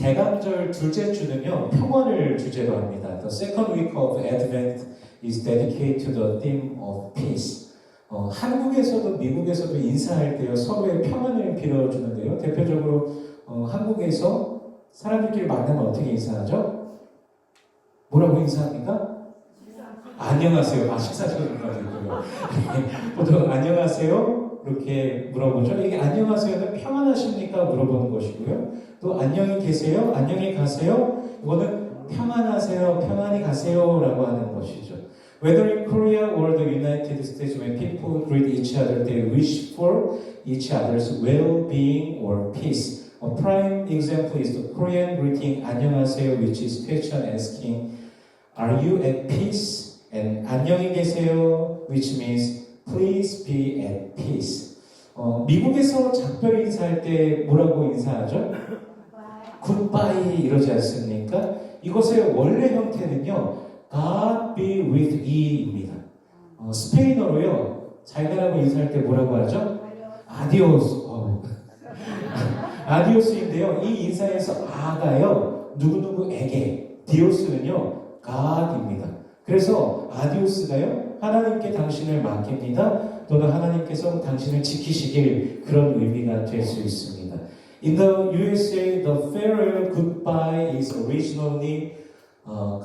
대강절 둘째 주는요, 평화를 주제로 합니다. The second week of Advent is dedicated to the theme of peace. 한국에서도 미국에서도 인사할 때요, 서로의 평안을 빌어주는데요. 대표적으로 한국에서 사람들끼리 만나면 어떻게 인사하죠? 뭐라고 인사합니까? 안녕하세요. 식사 시간까지 있고요. 보통 안녕하세요. 이렇게 물어보죠. 이게 안녕하세요는 평안하십니까? 물어보는 것이고요. 또 안녕히 계세요? 안녕히 가세요? 이거는 평안하세요? 평안히 가세요? 라고 하는 것이죠. Whether in Korea or the United States, when people greet each other, they wish for each other's well-being or peace. A prime example is the Korean greeting 안녕하세요, which is question asking, are you at peace? And 안녕히 계세요, which means please be at peace. 미국에서 작별 인사할 때 뭐라고 인사하죠? 굿바이 이러지 않습니까? 이것의 원래 형태는요, God be with ye입니다. 스페인어로요, 잘 가라고 인사할 때 뭐라고 하죠? 아디오스. 아디오스인데요, 이 인사에서 아가요, 누구누구에게, 디오스는요, God입니다. 그래서 아디오스가요, 하나님께 당신을 맡깁니다. 또는 하나님께서 당신을 지키시길, 그런 의미가 될 수 있습니다. In the USA, the farewell goodbye is originally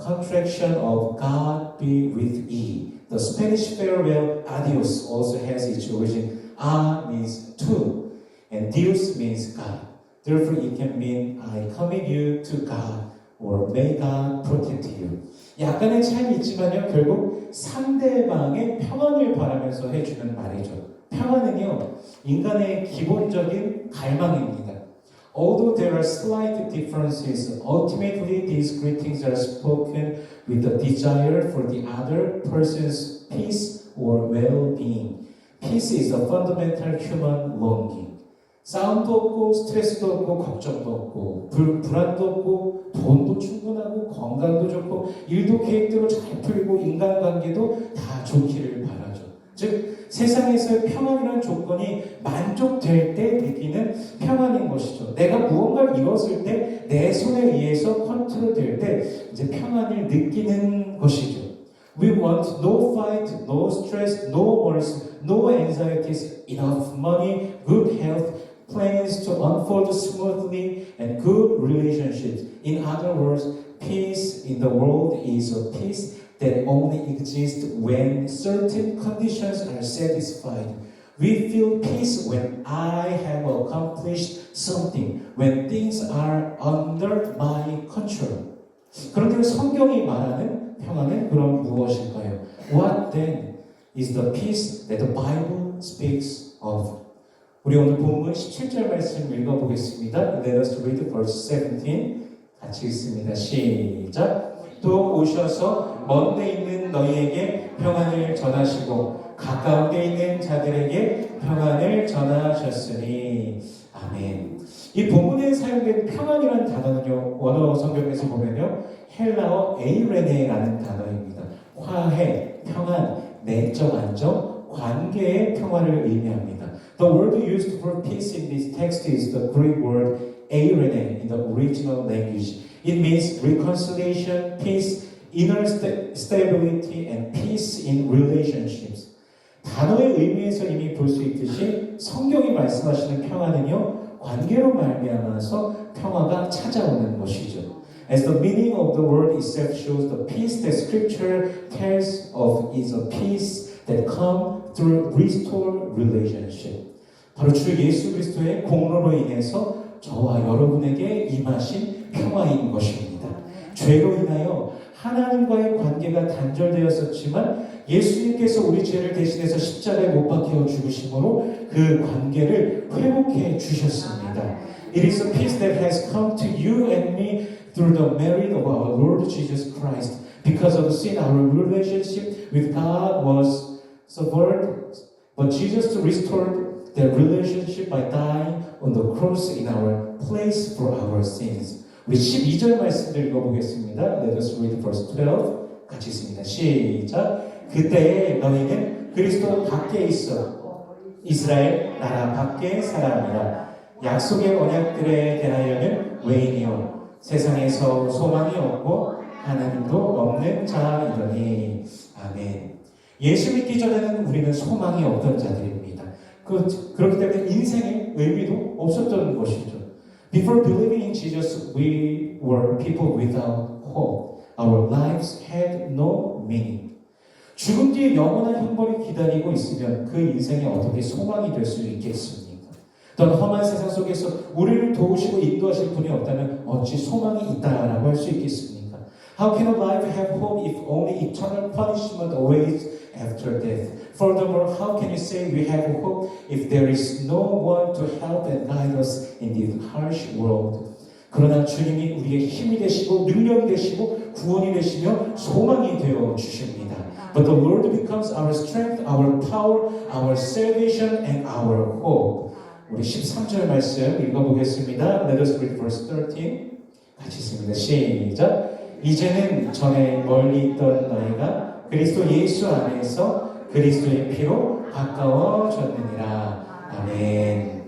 contraction of God be with ye. The Spanish farewell adios also has its origin. A means to, and Dios means God. Therefore, it can mean I commit you to God, or may God protect you. 약간의 차이는 있지만요, 결국 상대방의 평안을 바라면서 해주는 말이죠. 평안은요, 인간의 기본적인 갈망입니다. Although there are slight differences, ultimately these greetings are spoken with the desire for the other person's peace or well-being. Peace is a fundamental human longing. 싸움도 없고 스트레스도 없고 걱정도 없고 불안도 없고 돈도 충분하고 건강도 좋고 일도 계획대로 잘 풀리고 인간관계도 다 좋기를 바라죠. 즉 세상에서의 평안이라는 조건이 만족될 때 느끼는 평안인 것이죠. 내가 무언가를 이뤘을 때 내 손에 의해서 컨트롤될 때 이제 평안을 느끼는 것이죠. We want no fight, no stress, no worries, no anxieties, enough money, good health, plans to unfold smoothly, and good relationships. In other words, peace in the world is a peace that only exists when certain conditions are satisfied. We feel peace when I have accomplished something, when things are under my control. 그런데 성경이 말하는 평안은 그럼 무엇일까요? What then is the peace that the Bible speaks of? 우리 오늘 본문 17절 말씀 읽어보겠습니다. Let us read verse 17. 같이 읽습니다. 시작. 또 오셔서 먼 데 있는 너희에게 평안을 전하시고 가까운 데 있는 자들에게 평안을 전하셨으니. 아멘. 이 본문에 사용된 평안이라는 단어는요, 원어 성경에서 보면요, 헬라어 에이레네라는 단어입니다. 화해, 평안, 내적 안정, 관계의 평안을 의미합니다. The word used for peace in this text is the Greek word eirene in the original language. It means reconciliation, peace, inner stability, and peace in relationships. 단어의 의미에서 이미 볼 수 있듯이 성경이 말씀하시는 평안은요, 관계로 말미암아서 평화가 찾아오는 것이죠. As the meaning of the word itself shows, the peace that Scripture tells of is a peace that comes through restored relationship. 바로 주 예수 그리스도의 공로로 인해서 저와 여러분에게 임하신 평화인 것입니다. 죄로 인하여 하나님과의 관계가 단절되었었지만 예수님께서 우리 죄를 대신해서 십자가에 못 박혀 죽으심으로 그 관계를 회복해 주셨습니다. It is a peace that has come to you and me through the merit of our Lord Jesus Christ. Because of sin, our relationship with God was severed, but Jesus restored that relationship by dying on the cross in our place for our sins. 우리 12절 말씀을 읽어보겠습니다. Let us read verse 12. 같이 읽습니다. 시작. 그때 너희는 그리스도 밖에 있어 이스라엘 나라 밖의 사람이라. 약속의 언약들에 대하여는 외인이요 세상에서 소망이 없고 하나님도 없는 자이더니. 아멘. 예수 믿기 전에는 우리는 소망이 없던 자들입니다. 그렇기 때문에 인생의 의미도 없었던 것이죠. Before believing in Jesus, we were people without hope. Our lives had no meaning. 죽음 뒤에 영원한 형벌이 기다리고 있으면 그 인생이 어떻게 소망이 될 수 있겠습니까? 또한 험한 세상 속에서 우리를 도우시고 인도하실 분이 없다면 어찌 소망이 있다라고 할 수 있겠습니까? How can a life have hope if only eternal punishment awaits after death? Furthermore, how can you say we have hope if there is no one to help and guide us in this harsh world? 그러나 주님이 우리의 힘이 되시고 능력이 되시고 구원이 되시며 소망이 되어 주십니다. But the Lord becomes our strength, our power, our salvation, and our hope. 우리 13절 말씀 읽어보겠습니다. Let us read verse 13. 같이 읽습니다. 시작. 이제는 전에 멀리 있던 너희가 그리스도 예수 안에서 그리스도의 피로 가까워졌느니라. 아멘.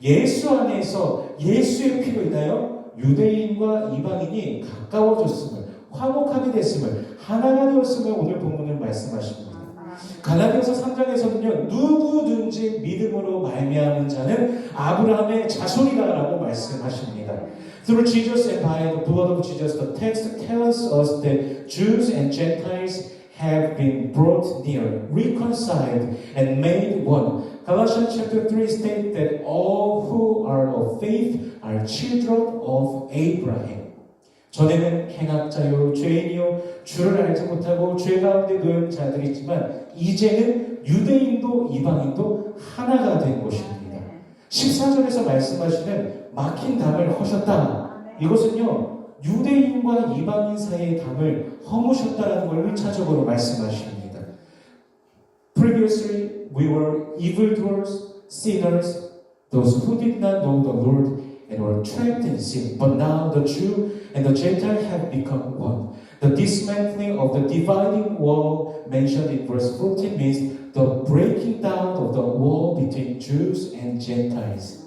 예수 안에서 예수의 피로 인하여 유대인과 이방인이 가까워졌음을, 화목하게 됐음을, 하나가 되었음을 오늘 본문은 말씀하십니다. 갈라디아서 3장에서는요, 누구든지 믿음으로 말미암은 자는 아브라함의 자손이다라고 말씀하십니다. Through Jesus and by the blood of Jesus, the text tells us that Jews and Gentiles have been brought near, reconciled, and made one. Galatians chapter 3 states that all who are of faith are children of Abraham. 전에는 행악자요, 죄인이요, 주를 알지 못하고 죄 가운데 놓인 자들이지만 이제는 유대인도 이방인도 하나가 된 것입니다. 14절에서 말씀하시는 막힌 담을 허셨다. 이것은요, 유대인과 이방인 사이의 담을 허무셨다라는 걸 1차적으로 말씀하십니다. Previously, we were evildoers, sinners, those who did not know the Lord and were trapped in sin. But now the Jew and the Gentile have become one. The dismantling of the dividing wall mentioned in verse 14 means the breaking down of the wall between Jews and Gentiles.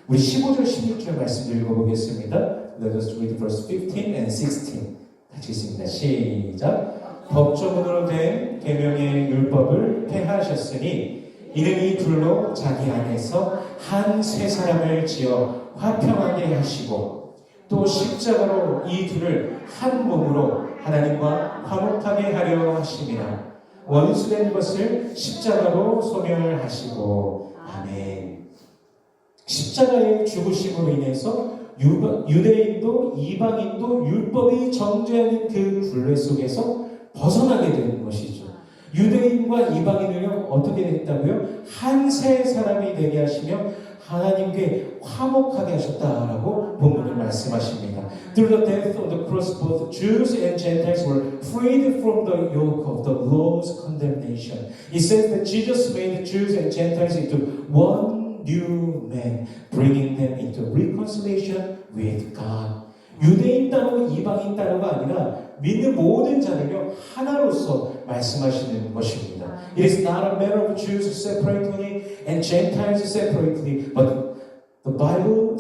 우리 15절, 16절 말씀 읽어보겠습니다. Let us read verse 15 and 16. 같이 읽습니다. 시작. 법조문으로 된 계명의 율법을 폐하셨으니 이는 이 둘로 자기 안에서 한 세 사람을 지어 화평하게 하시고 또 십자가로 이 둘을 한 몸으로 하나님과 화목하게 하려 하심이라. 원수된 것을 십자가로 소멸하시고. 아멘. 십자가의 죽으심으로 인해서 유대인도 이방인도 율법이 정죄하는 그 굴레 속에서 벗어나게 되는 것이죠. 유대인과 이방인을요, 어떻게 했다고요? 한 세 사람이 되게 하시며 하나님께 화목하게 하셨다라고 본문을 말씀하십니다. Through the death on the cross, both Jews and Gentiles were freed from the yoke of the law's condemnation. It says that Jesus made Jews and Gentiles into one new man, bringing them into reconciliation with God. 유대인 따로 이방인 따로가 아니라 믿는 모든 자들요 하나로서 말씀하시는 것입니다. It is not a matter of Jews separately and Gentiles separately, but the Bible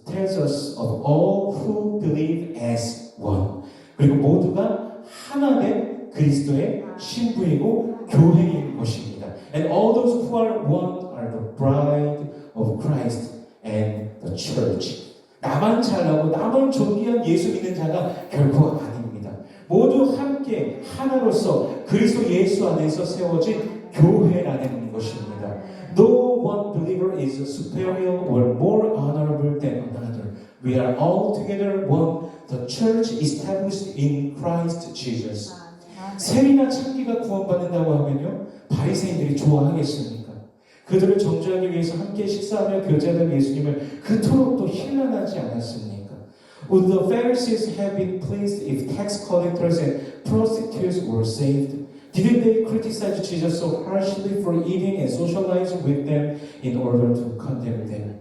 tells us of all who believe as one. 그리고 모두가 하나된 그리스도의 신부이고 교회인 것입니다. And all those who are one are the bride of Christ and the church. 나만 잘나고 나만 존귀한 예수 믿는 자가 결코 아닙니다. 모두 함께 하나로서 그리스도 예수 안에서 세워진 교회라는 것입니다. No one believer is superior or more honorable than another. We are all together one. The church established in Christ Jesus. 세리나 창기가 구원받는다고 하면요, 바리새인들이 좋아하겠습니까? 그들을 정죄하기 위해서 함께 식사하며 교제하던 예수님을 그토록 또 힐난하지 않았습니까? Would the Pharisees have been pleased if tax collectors and prostitutes were saved? Didn't they criticize Jesus so harshly for eating and socializing with them in order to condemn them?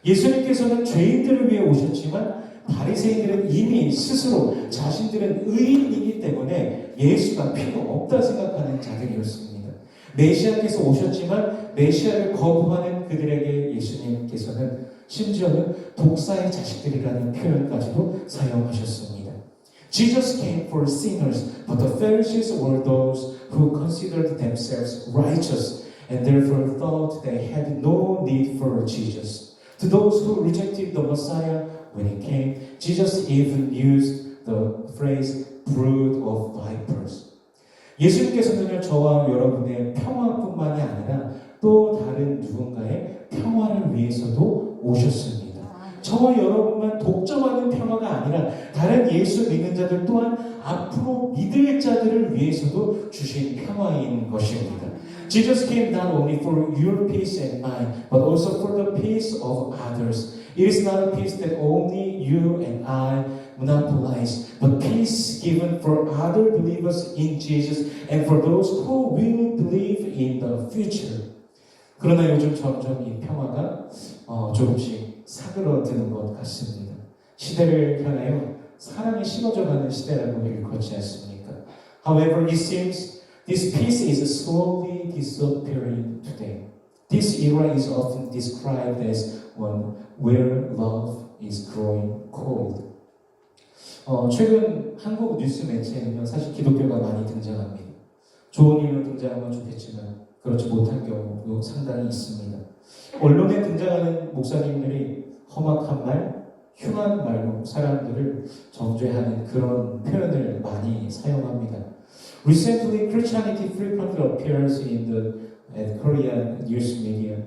예수님께서는 죄인들을 위해 오셨지만 바리새인들은 이미 스스로 자신들은 의인이기 때문에 예수가 필요 없다 생각하는 자들이었습니다. 메시아께서 오셨지만 메시아를 거부하는 그들에게 예수님께서는 심지어는 독사의 자식들이라는 표현까지도 사용하셨습니다. Jesus came for sinners, but the Pharisees were those who considered themselves righteous and therefore thought they had no need for Jesus. To those who rejected the Messiah when he came, Jesus even used the phrase brood of vipers. 예수님께서는요, 저와 여러분의 평화뿐만이 아니라 또 다른 누군가의 평화를 위해서도 오셨습니다. 저와 여러분만 독점하는 평화가 아니라 다른 예수 믿는 자들 또한 앞으로 믿을 자들을 위해서도 주신 평화인 것입니다. Jesus came not only for your peace and mine, but also for the peace of others. It is not a peace that only you and I monopolize, but peace given for other believers in Jesus and for those who will believe in the future. 그러나 요즘 점점 이 평화가 조금씩 사그러드는 것 같습니다. 시대를 향하여 사랑이 식어져가는 시대라고 일컫지 않습니까? However, it seems this peace is slowly disappearing today. This era is often described as one where love is growing cold. 최근 한국 뉴스 매체에는요, 사실 기독교가 많이 등장합니다. 좋은 일로 등장하면 좋겠지만 그렇지 못한 경우도 상당히 있습니다. 언론에 등장하는 목사님들이 험악한 말, 흉한 말로 사람들을 정죄하는 그런 표현을 많이 사용합니다. Recently, Christianity frequently appears in the Korean news media.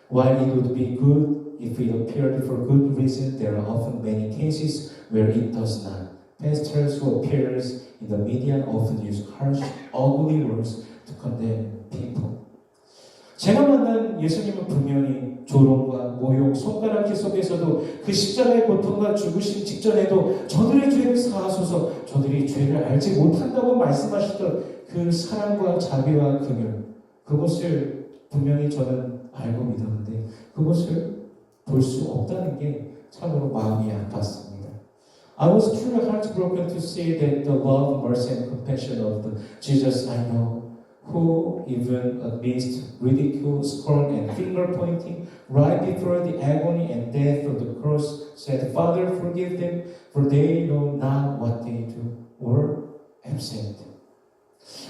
While it would be good if it appeared for good reason, there are often many cases where it does not. Pastors who appears in the media often use harsh, ugly words to condemn people. 제가 만난 예수님은 분명히 조롱과 모욕, 손가락질 속에서도 그 십자가의 고통과 죽으심 직전에도 저들의 죄를 사하소서, 저들이 죄를 알지 못한다고 말씀하시던 그 사랑과 자비와 긍휼, 그것을 분명히 저는 알고 믿었는데 그것을 볼 수 없다는 게 참으로 마음이 아팠습니다. I was truly heartbroken to see that the love, mercy, and compassion of the Jesus I know, who even amidst ridicule, scorn, and finger-pointing, right before the agony and death of the cross, said, Father, forgive them, for they know not what they do, or absent.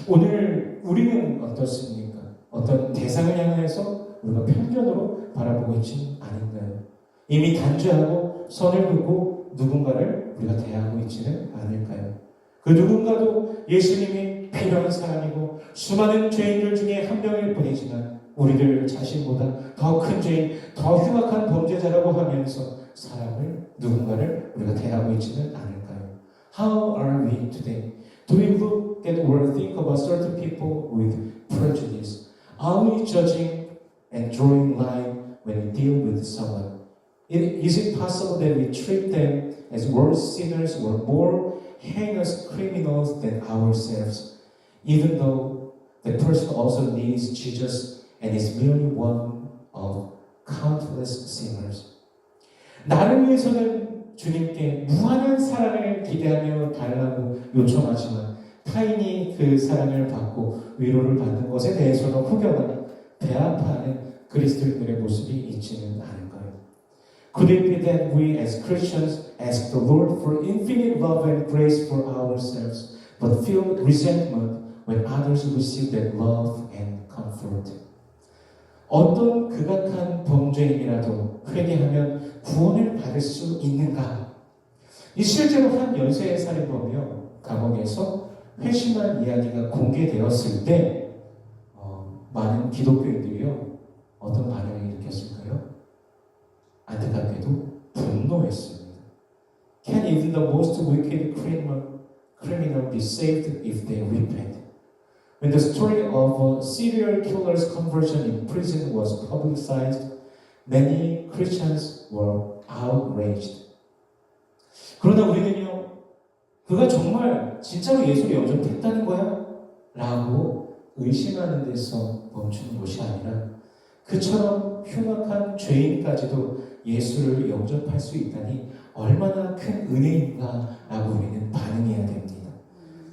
오늘 우리는 어떻습니까? 어떤 대상을 향해서 우리가 편견으로 바라보고 있지는 않은가요? 이미 단죄하고 선을 긋고 누군가를 우리가 대하고 있지는 않을까요? 그 누군가도 예수님이 필요한 사람이고 수많은 죄인들 중에 한 명일 뿐이지만 우리들 자신보다 더 큰 죄인, 더 흉악한 범죄자라고 하면서 사람을, 누군가를 우리가 대하고 있지는 않을까요? How are we today? Do we look at or think about certain people with prejudice? Are we judging and drawing line when we deal with someone? Is it possible that we treat them as worse sinners or more heinous criminals than ourselves, even though the person also needs Jesus and is merely one of countless sinners? 나를 위해서는 주님께 무한한 사랑을 기대하며 달라고 요청하지만 타인이 그 사랑을 받고 위로를 받는 것에 대해서는 후벼가 배아파하는 그리스도인들의 모습이 있지는 않을까요? Could it be that we as Christians ask the Lord for infinite love and grace for ourselves, but feel resentment when others receive that love and comfort? 어떤 극악한 범죄인이라도 회개하면 구원을 받을 수 있는가? 이 실제로 한 연쇄 살인범이요, 감옥에서 회심한 이야기가 공개되었을 때 많은 기독교인들이요 어떤 반응을 일으켰을까요? 안타깝게도 분노했습니다. Can even the most wicked criminal be saved if they repent? When the story of a serial killer's conversion in prison was publicized, many Christians were outraged. 그러나 우리는요, 그가 정말 진짜로 예수를 영접했다는 거야? 라고 의심하는 데서 멈추는 것이 아니라 그처럼 흉악한 죄인까지도 예수를 영접할 수 있다니 얼마나 큰 은혜인가 라고 우리는 반응해야 됩니다.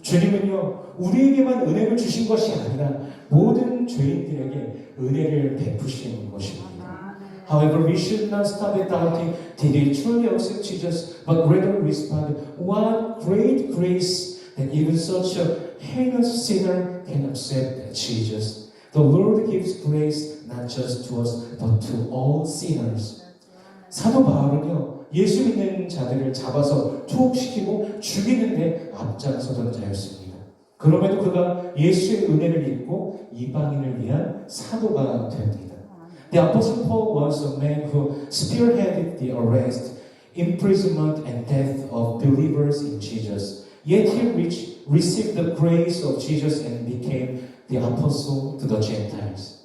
주님은요, 우리에게만 은혜를 주신 것이 아니라 모든 죄인들에게 은혜를 베푸시는 것입니다. However, we should not stop at doubting, did they truly accept Jesus, but rather respond, what great grace that even such a heinous sinner can accept Jesus. The Lord gives grace not just to us, but to all sinners. 사도 바울은요, 예수 믿는 자들을 잡아서 투옥시키고 죽이는데 앞장서던 자였습니다. 그럼에도 그가 예수의 은혜를 입고 이방인을 위한 사도가 됩니다. The Apostle Paul was a man who spearheaded the arrest, imprisonment, and death of believers in Jesus. Yet he received the grace of Jesus and became the apostle to the Gentiles.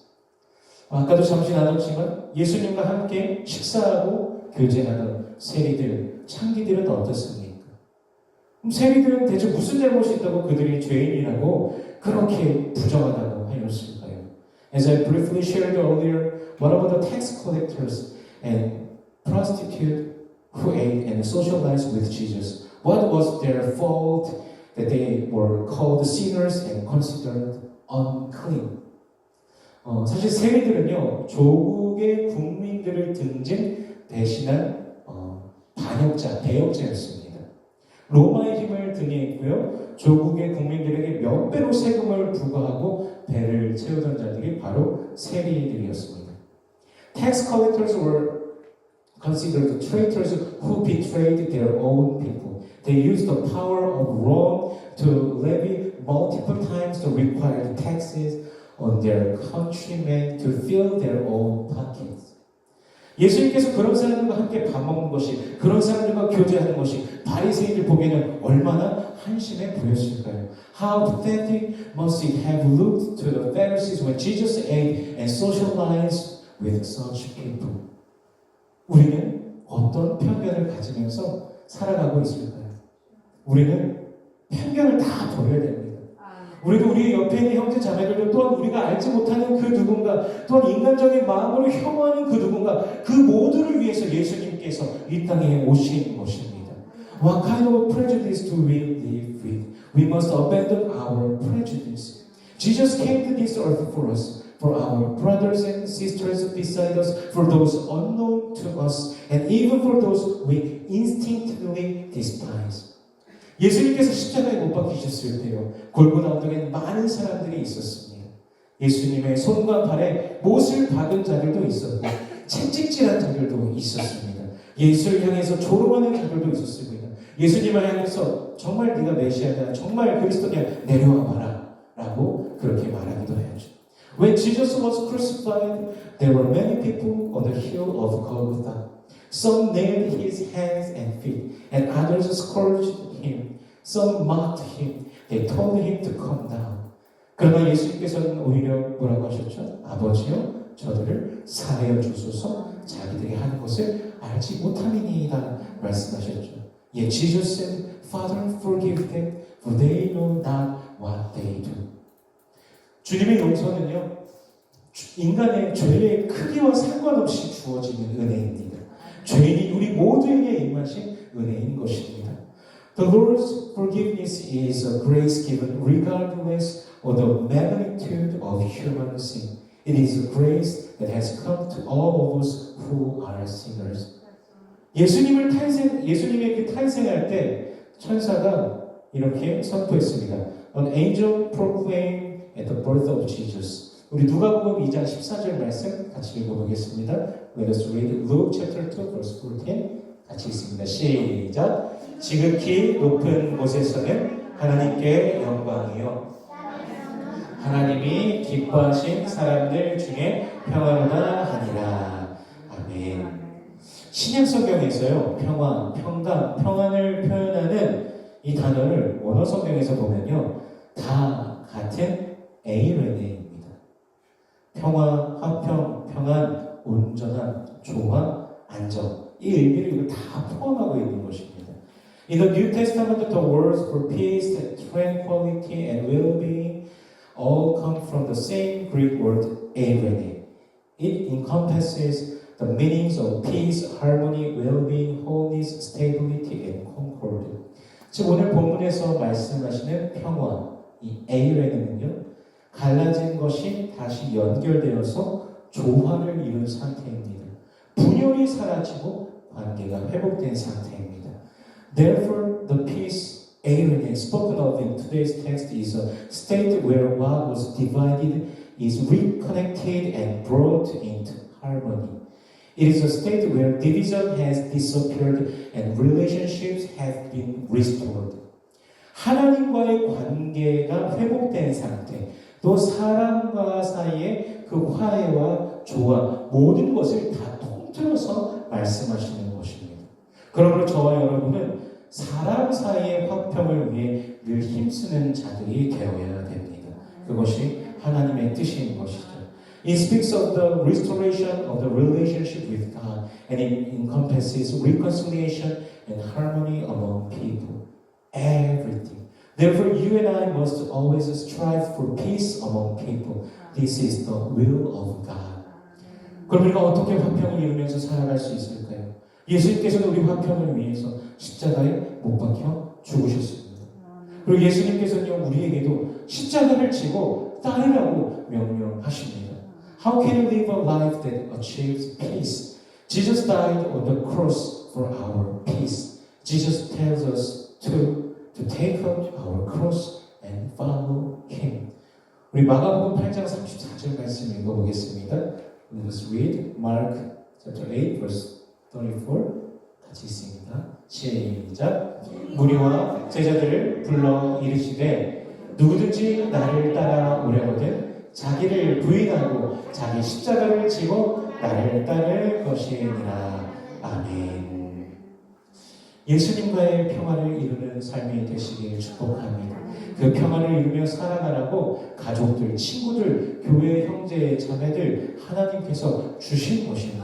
아까도 잠시 나눴지만 예수님과 함께 식사하고 교제하던 세리들, 창기들은 어떻습니까? 그럼 세리들은 대체 무슨 잘못이 있다고 그들이 죄인이라고 그렇게 부정하다고 하였을까요? As I briefly shared earlier, one of the tax collectors and prostitute who ate and socialized with Jesus, what was their fault that they were called sinners and considered unclean? 사실 세리들은요, 조국의 국민들을 등진 대신한 반역자, 대역자였습니다. 로마의 힘을 등에 입고요, 조국의 국민들에게 몇 배로 세금을 부과하고 배를 채우던 자들이 바로 세리들이었습니다. Tax collectors were considered traitors who betrayed their own people. They used the power of Rome to levy multiple times the required taxes on their countrymen to fill their own pockets. 예수님께서 그런 사람들과 함께 밥 먹는 것이, 그런 사람들과 교제하는 것이 바리새인들 보기에는 얼마나 한심해 보였을까요? How pathetic must it have looked to the Pharisees when Jesus ate and socialized with such people? 우리는 어떤 편견을 가지면서 살아가고 있을까요? 우리는 편견을 다 버려야 됩니다. 우리도 우리 옆에 있는 형제 자매들도 또한 우리가 알지 못하는 그 누군가, 또한 인간적인 마음으로 혐오하는 그 누군가, 그 모두를 위해서 예수님께서 이 땅에 오신 것입니다. What kind of prejudice do we live with? We must abandon our prejudice. Jesus came to this earth for us, for our brothers and sisters beside us, for those unknown to us, and even for those we instinctively despise. 예수님께서 십자가에 못 박히셨을 때요, 골고다 언덕에 많은 사람들이 있었습니다. 예수님의 손과 발에 못을 박은 자들도 있었고, 채찍질한 자들도 있었습니다. 예수를 향해서 조롱하는 자들도 있었습니다. 예수님을 향해서 정말 네가 메시아냐, 정말 그리스도냐, 내려와 봐라 라고 그렇게 말하기도 해야죠. When Jesus was crucified, there were many people on the hill of Golgotha. Some nailed his hands and feet, and others scourged him. Some mocked him. They told him to come down. 그러나 예수님께서는 오히려 뭐라고 하셨죠? 아버지여, 저들을 사하여 주소서, 자기들이 하는 것을 알지 못함이니이다 말씀하셨죠. Yet Jesus said, Father, forgive them, for they know not what they do. 주님의 용서는요, 인간의 죄의 크기와 상관없이 주어지는 은혜입니다. 죄인이 우리 모두에게 임하신 은혜인 것입니다. The Lord's forgiveness is a grace given regardless of the magnitude of human sin. It is a grace that has come to all of us who are sinners. 예수님의 그 탄생할 때 천사가 이렇게 선포했습니다. An angel proclaimed at the birth of Jesus. 우리 누가복음 2장 14절 말씀 같이 읽어보겠습니다. Let us read Luke chapter 2 verse 14. 같이 읽습니다. 시작. 지극히 높은 곳에서는 하나님께 영광이요, 하나님이 기뻐하신 사람들 중에 평화로다 하니라. 아멘. 신약성경에서요, 평화, 평강, 평안을 표현하는 이 단어를 원어 성경에서 보면요, 다 같은 에이레네입니다. 평화, 화평, 평안, 온전함, 조화, 안정, 이 의미를 이거 다 포함하고 있는 것입니다. In the New Testament, the words for peace, tranquility, and well-being all come from the same Greek word, eirene. It encompasses the meanings of peace, harmony, well-being, wholeness, stability, and concord. 즉 오늘 본문에서 말씀하시는 평화, 이 에이레는요, 갈라진 것이 다시 연결되어서 조화를 이룬 상태입니다. 분열이 사라지고 관계가 회복된 상태입니다. Therefore, the peace Aaron has spoken of in today's text is a state where what was divided is reconnected and brought into harmony. It is a state where division has disappeared and relationships have been restored. 하나님과의 관계가 회복된 상태, 또 사람과 사이의 그 화해와 조화, 모든 것을 다 통틀어서 말씀하시는 것입니다. 그러므로 저와 여러분은 사람 사이의 화평을 위해 늘 힘쓰는 자들이 되어야 됩니다. 그것이 하나님의 뜻인 것이죠. It speaks of the restoration of the relationship with God, and it encompasses reconciliation and harmony among people. Everything. Therefore, you and I must always strive for peace among people. This is the will of God. 그럼 우리가 어떻게 화평을 이루면서 살아갈 수 있을까요? 예수님께서는 우리 화평을 위해서 십자가에 못 박혀 죽으셨습니다. 그리고 예수님께서는 우리에게도 십자가를 지고 따르라고 명령하십니다. How can you live a life that achieves peace? Jesus died on the cross for our peace. Jesus tells us to take up our cross and follow Him. 우리 마가복음 8장 34절 말씀 읽어보겠습니다. Let's read Mark chapter 8 verse 34. 같이 있습니다. 시작. 무리와 제자들을 불러 이르시되 누구든지 나를 따라 오려거든 자기를 부인하고 자기 십자가를 지고 나를 따를 것이니라. 아멘. 예수님과의 평화를 이루는 삶이 되시길 축복합니다. 그 평화를 이루며 살아가라고 가족들, 친구들, 교회 형제, 자매들 하나님께서 주신 것입니다.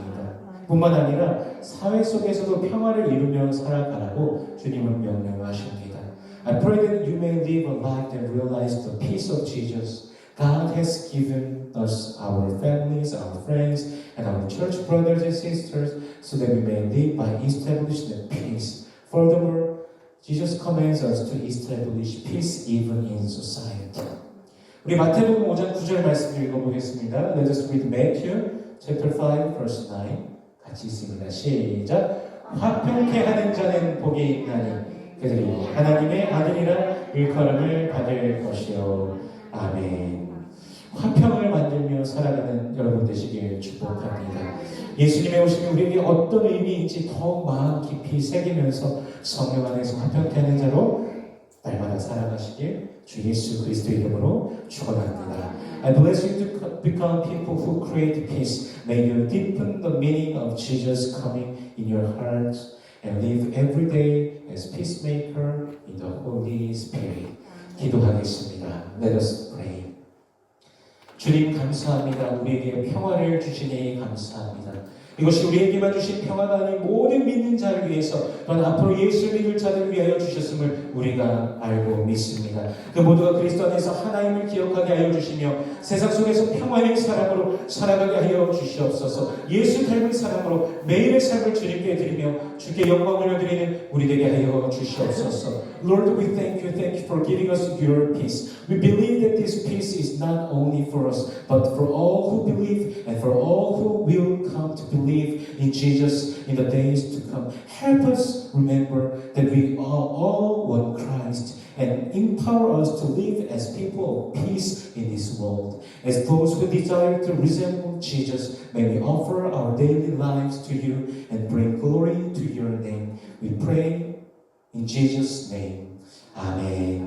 뿐만 아니라 사회 속에서도 평화를 이루며 살아가라고 주님은 명령하십니다. I pray that you may live a life that realizes the peace of Jesus. God has given us our families, our friends, and our church brothers and sisters so that we may live by establishing peace. Furthermore, Jesus commands us to establish peace even in society. 우리 마태복음 5장 9절 말씀을 읽어보겠습니다. Let us read Matthew chapter 5 verse 9. 같이 있습니다. 시작. 화평케 하는 자는 복이 있나니 그들이 하나님의 아들이라 일컬음을 받을 것이요. 아멘. 화평을 만들며 살아가는 여러분 되시길 축복합니다. 예수님의 오심이 우리에게 어떤 의미인지 더욱 마음 깊이 새기면서 성령 안에서 화평케 하는 자로 날마다 살아가시길 주 예수 그리스도의 이름으로 축원합니다. I bless you to become people who create peace. May you deepen the meaning of Jesus coming in your hearts and live every day as peacemaker in the Holy Spirit. 기도하겠습니다. Let us pray. 주님 감사합니다. 우리에게 평화를 주시니 감사합니다. 이것이 우리에게만 주신 평화가 아닌 모든 믿는 자를 위해서 또한 앞으로 예수 믿을 자들을 위하여 주셨음을 우리가 알고 믿습니다. 그 모두가 그리스도 안에서 하나님을 기억하게 하여 주시며 세상 속에서 평화의 사람으로 살아가게 하여 주시옵소서. 예수 닮은 사람으로 매일의 삶을 주님께 드리며 주께 영광을 올려드리는 우리 되게 하여 주시옵소서. Lord, we thank you for giving us your peace. We believe that this peace is not only for us, but for all who believe and for all who will come to believe in Jesus in the days to come. Help us remember that we are all one Christ and empower us to live as people of peace in this world. As those who desire to resemble Jesus, may we offer our daily lives to you and bring glory to your name. We pray in Jesus' name. Amen.